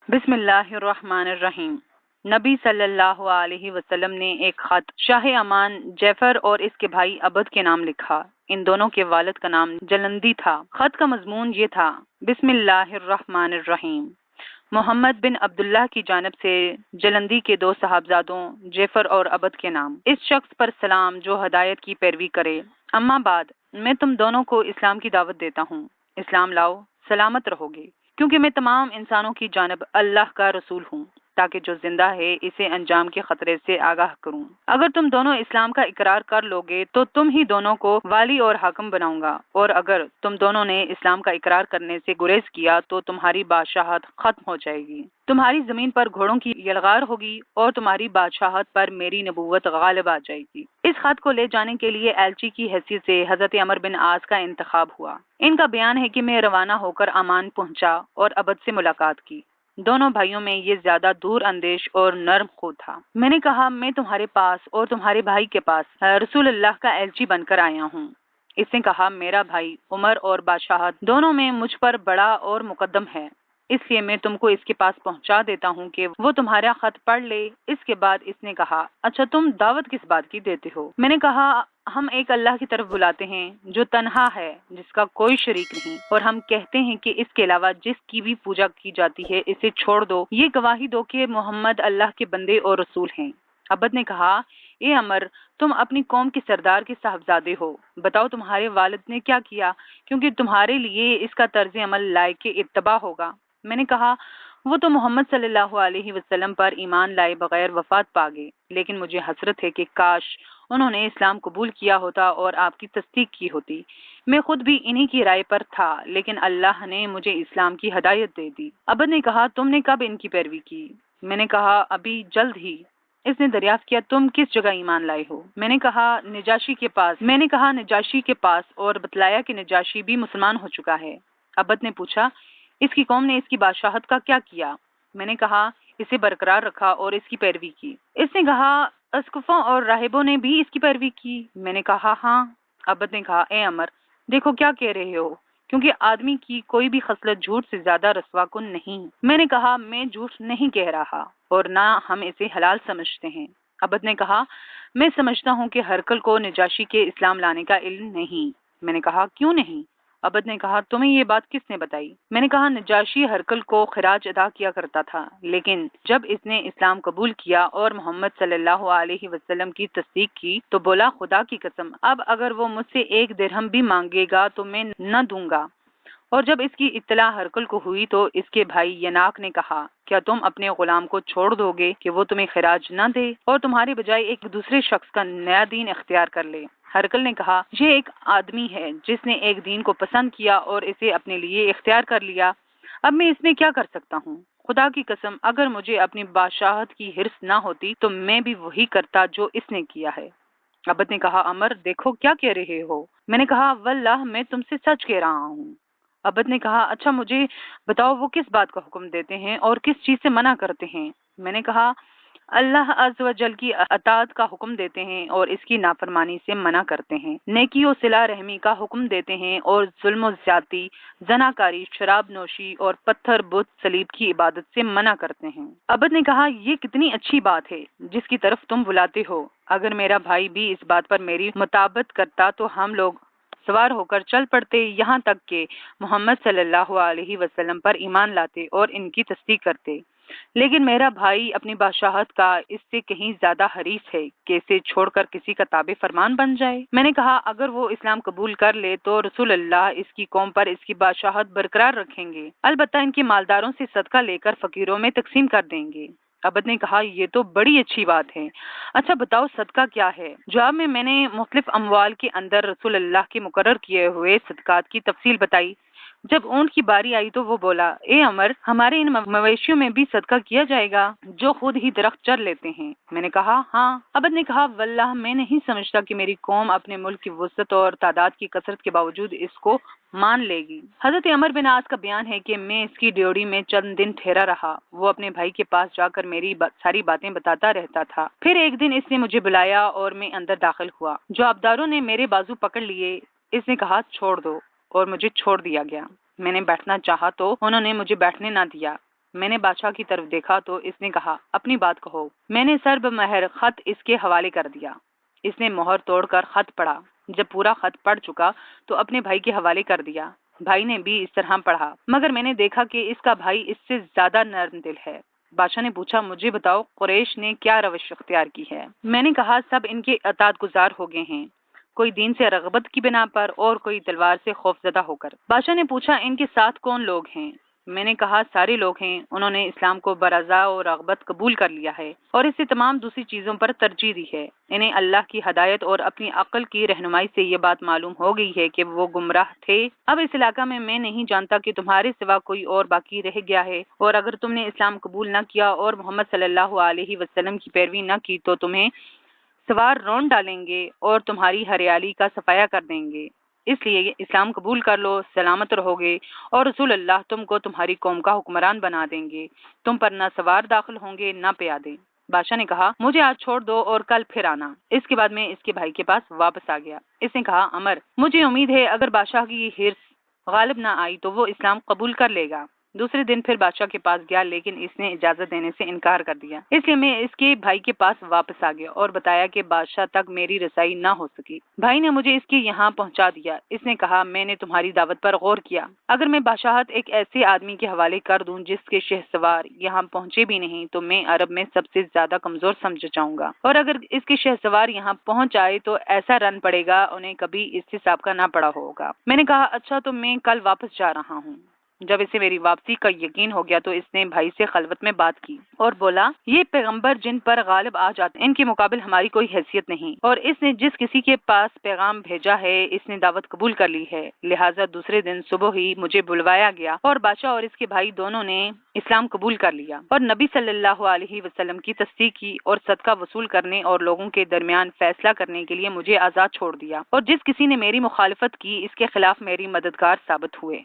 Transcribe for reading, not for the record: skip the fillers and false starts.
بسم اللہ الرحمن الرحیم۔ نبی صلی اللہ علیہ وسلم نے ایک خط شاہ امان جعفر اور اس کے بھائی عبد کے نام لکھا۔ ان دونوں کے والد کا نام جلندی تھا۔ خط کا مضمون یہ تھا: بسم اللہ الرحمن الرحیم، محمد بن عبداللہ کی جانب سے جلندی کے دو صاحبزادوں جعفر اور عبد کے نام۔ اس شخص پر سلام جو ہدایت کی پیروی کرے۔ اما بعد، میں تم دونوں کو اسلام کی دعوت دیتا ہوں۔ اسلام لاؤ، سلامت رہو گے، کیونکہ میں تمام انسانوں کی جانب اللہ کا رسول ہوں، تاکہ جو زندہ ہے اسے انجام کے خطرے سے آگاہ کروں۔ اگر تم دونوں اسلام کا اقرار کر لو گے تو تم ہی دونوں کو والی اور حاکم بناؤں گا، اور اگر تم دونوں نے اسلام کا اقرار کرنے سے گریز کیا تو تمہاری بادشاہت ختم ہو جائے گی۔ تمہاری زمین پر گھوڑوں کی یلغار ہوگی اور تمہاری بادشاہت پر میری نبوت غالب آ جائے گی۔ اس خط کو لے جانے کے لیے ایلچی کی حیثیت سے حضرت عمر بن عاص کا انتخاب ہوا۔ ان کا بیان ہے کہ میں روانہ ہو کر امان پہنچا اور عبد سے ملاقات کی۔ دونوں بھائیوں میں یہ زیادہ دور اندیش اور نرم خو تھا۔ میں نے کہا، میں تمہارے پاس اور تمہارے بھائی کے پاس رسول اللہ کا ایلچی بن کر آیا ہوں۔ اس نے کہا، میرا بھائی عمر اور بادشاہت دونوں میں مجھ پر بڑا اور مقدم ہے، اس لیے میں تم کو اس کے پاس پہنچا دیتا ہوں کہ وہ تمہارا خط پڑھ لے۔ اس کے بعد اس نے کہا، اچھا تم دعوت کس بات کی دیتے ہو؟ میں نے کہا، ہم ایک اللہ کی طرف بلاتے ہیں جو تنہا ہے، جس کا کوئی شریک نہیں، اور ہم کہتے ہیں کہ اس کے علاوہ جس کی بھی پوجا کی جاتی ہے اسے چھوڑ دو، یہ گواہی دو کہ محمد اللہ کے بندے اور رسول ہیں۔ عبد نے کہا، اے عمر، تم اپنی قوم کے سردار کے صاحبزادے ہو، بتاؤ تمہارے والد نے کیا کیا، کیونکہ تمہارے لیے اس کا طرز عمل لائق اتباع ہوگا۔ میں نے کہا، وہ تو محمد صلی اللہ علیہ وسلم پر ایمان لائے بغیر وفات پا گئے، لیکن مجھے حسرت ہے کہ کاش انہوں نے اسلام قبول کیا ہوتا اور آپ کی تصدیق کی ہوتی۔ میں خود بھی انہی کی رائے پر تھا، لیکن اللہ نے مجھے اسلام کی ہدایت دے دی۔ عبد نے کہا، تم نے کب ان کی پیروی کی؟ میں نے کہا، ابھی جلد ہی۔ اس نے دریافت کیا، تم کس جگہ ایمان لائے ہو؟ میں نے کہا، نجاشی کے پاس، اور بتلایا کہ نجاشی بھی مسلمان ہو چکا ہے۔ عبد نے پوچھا، اس کی قوم نے اس کی بادشاہت کا کیا کیا؟ میں نے کہا، اسے برقرار رکھا اور اس کی پیروی کی۔ اس نے کہا، اسقفوں اور راہبوں نے بھی اس کی پیروی کی؟ میں نے کہا، ہاں۔ عبد نے کہا، اے عمر، دیکھو کیا کہہ رہے ہو، کیونکہ آدمی کی کوئی بھی خصلت جھوٹ سے زیادہ رسوا کن نہیں۔ میں نے کہا، میں جھوٹ نہیں کہہ رہا، اور نہ ہم اسے حلال سمجھتے ہیں۔ عبد نے کہا، میں سمجھتا ہوں کہ ہرقل کو نجاشی کے اسلام لانے کا علم نہیں۔ میں نے کہا، کیوں نہیں؟ عبد نے کہا، تمہیں یہ بات کس نے بتائی؟ میں نے کہا، نجاشی ہرقل کو خراج ادا کیا کرتا تھا، لیکن جب اس نے اسلام قبول کیا اور محمد صلی اللہ علیہ وسلم کی تصدیق کی تو بولا، خدا کی قسم، اب اگر وہ مجھ سے 1 درہم بھی مانگے گا تو میں نہ دوں گا۔ اور جب اس کی اطلاع ہرقل کو ہوئی تو اس کے بھائی یناک نے کہا، کیا تم اپنے غلام کو چھوڑ دو گے کہ وہ تمہیں خراج نہ دے اور تمہارے بجائے ایک دوسرے شخص کا نیا دین اختیار کر لے؟ ہرقل نے کہا، یہ ایک آدمی ہے جس نے ایک دین کو پسند کیا اور اسے اپنے لیے اختیار کر لیا، اب میں اس میں کیا کر سکتا ہوں؟ خدا کی قسم، اگر مجھے اپنی بادشاہت کی حرص نہ ہوتی تو میں بھی وہی کرتا جو اس نے کیا ہے۔ عبد نے کہا، عمر دیکھو کیا کہہ رہے ہو؟ میں نے کہا، واللہ میں تم سے سچ کہہ رہا ہوں۔ عبد نے کہا، اچھا مجھے بتاؤ وہ کس بات کا حکم دیتے ہیں اور کس چیز سے منع کرتے ہیں؟ میں نے کہا، اللہ عز و جل کی اطاعت کا حکم دیتے ہیں اور اس کی نافرمانی سے منع کرتے ہیں، نیکی و صلہ رحمی کا حکم دیتے ہیں اور ظلم و زیادتی، زناکاری، شراب نوشی اور پتھر بت صلیب کی عبادت سے منع کرتے ہیں۔ عبد نے کہا، یہ کتنی اچھی بات ہے جس کی طرف تم بلاتے ہو۔ اگر میرا بھائی بھی اس بات پر میری مطابقت کرتا تو ہم لوگ سوار ہو کر چل پڑتے، یہاں تک کہ محمد صلی اللہ علیہ وسلم پر ایمان لاتے اور ان کی تصدیق کرتے، لیکن میرا بھائی اپنی بادشاہت کا اس سے کہیں زیادہ حریص ہے کہ اسے چھوڑ کر کسی کا تابع فرمان بن جائے۔ میں نے کہا، اگر وہ اسلام قبول کر لے تو رسول اللہ اس کی قوم پر اس کی بادشاہت برقرار رکھیں گے، البتہ ان کے مالداروں سے صدقہ لے کر فقیروں میں تقسیم کر دیں گے۔ عبد نے کہا، یہ تو بڑی اچھی بات ہے، اچھا بتاؤ صدقہ کیا ہے؟ جواب میں نے مختلف اموال کے اندر رسول اللہ کے مقرر کیے ہوئے صدقات کی تفصیل بتائی۔ جب اونٹ کی باری آئی تو وہ بولا، اے عمر، ہمارے ان مویشیوں میں بھی صدقہ کیا جائے گا جو خود ہی درخت چر لیتے ہیں؟ میں نے کہا، ہاں۔ عبد نے کہا، واللہ میں نہیں سمجھتا کہ میری قوم اپنے ملک کی وسعت اور تعداد کی کثرت کے باوجود اس کو مان لے گی۔ حضرت عمر بن عاص کا بیان ہے کہ میں اس کی ڈیوڑی میں چند دن ٹھہرا رہا، وہ اپنے بھائی کے پاس جا کر میری ساری باتیں بتاتا رہتا تھا۔ پھر ایک دن اس نے مجھے بلایا اور میں اندر داخل ہوا۔ جو عبداروں نے میرے بازو پکڑ لیے، اس نے کہا، چھوڑ دو، اور مجھے چھوڑ دیا گیا۔ میں نے بیٹھنا چاہا تو انہوں نے مجھے بیٹھنے نہ دیا۔ میں نے بادشاہ کی طرف دیکھا تو اس نے کہا اپنی بات کہو۔ میں نے سرب مہر خط اس کے حوالے کر دیا۔ اس نے مہر توڑ کر خط پڑھا۔ جب پورا خط پڑھ چکا تو اپنے بھائی کے حوالے کر دیا۔ بھائی نے بھی اس طرح پڑھا، مگر میں نے دیکھا کہ اس کا بھائی اس سے زیادہ نرم دل ہے۔ بادشاہ نے پوچھا مجھے بتاؤ قریش نے کیا روش اختیار کی ہے؟ میں نے کہا سب ان کے اطاعت گزار ہو گئے ہیں، کوئی دین سے رغبت کی بنا پر اور کوئی تلوار سے خوف زدہ ہو کر۔ بادشاہ نے پوچھا ان کے ساتھ کون لوگ ہیں؟ میں نے کہا سارے لوگ ہیں، انہوں نے اسلام کو برضا و رغبت قبول کر لیا ہے اور اسے تمام دوسری چیزوں پر ترجیح دی ہے۔ انہیں اللہ کی ہدایت اور اپنی عقل کی رہنمائی سے یہ بات معلوم ہو گئی ہے کہ وہ گمراہ تھے۔ اب اس علاقہ میں نہیں جانتا کہ تمہارے سوا کوئی اور باقی رہ گیا ہے، اور اگر تم نے اسلام قبول نہ کیا اور محمد صلی اللہ علیہ وسلم کی پیروی نہ کی تو تمہیں سوار رون ڈالیں گے اور تمہاری ہریالی کا صفایا کر دیں گے۔ اس لیے اسلام قبول کر لو، سلامت رہو گے، اور رسول اللہ تم کو تمہاری قوم کا حکمران بنا دیں گے۔ تم پر نہ سوار داخل ہوں گے نہ پیادے۔ بادشاہ نے کہا مجھے آج چھوڑ دو اور کل پھر آنا۔ اس کے بعد میں اس کے بھائی کے پاس واپس آ گیا۔ اس نے کہا عمر مجھے امید ہے اگر بادشاہ کی حرص غالب نہ آئی تو وہ اسلام قبول کر لے گا۔ دوسرے دن پھر بادشاہ کے پاس گیا، لیکن اس نے اجازت دینے سے انکار کر دیا۔ اس لیے میں اس کے بھائی کے پاس واپس آ گیا اور بتایا کہ بادشاہ تک میری رسائی نہ ہو سکی۔ بھائی نے مجھے اس کے یہاں پہنچا دیا۔ اس نے کہا میں نے تمہاری دعوت پر غور کیا۔ اگر میں بادشاہت ایک ایسے آدمی کے حوالے کر دوں جس کے شہ سوار یہاں پہنچے بھی نہیں تو میں عرب میں سب سے زیادہ کمزور سمجھا جاؤں گا، اور اگر اس کے شہ سوار یہاں پہنچ آئے تو ایسا رن پڑے گا انہیں کبھی اس سے سابقہ نہ پڑا ہوگا۔ میں نے کہا اچھا تو میں کل واپس جا رہا ہوں۔ جب اسے میری واپسی کا یقین ہو گیا تو اس نے بھائی سے خلوت میں بات کی اور بولا یہ پیغمبر جن پر غالب آ جاتے ان کے مقابل ہماری کوئی حیثیت نہیں، اور اس نے جس کسی کے پاس پیغام بھیجا ہے اس نے دعوت قبول کر لی ہے، لہٰذا دوسرے دن صبح ہی مجھے بلوایا گیا اور بادشاہ اور اس کے بھائی دونوں نے اسلام قبول کر لیا اور نبی صلی اللہ علیہ وسلم کی تصدیق کی اور صدقہ وصول کرنے اور لوگوں کے درمیان فیصلہ کرنے کے لیے مجھے آزاد چھوڑ دیا، اور جس کسی نے میری مخالفت کی اس کے خلاف میری مددگار ثابت ہوئے۔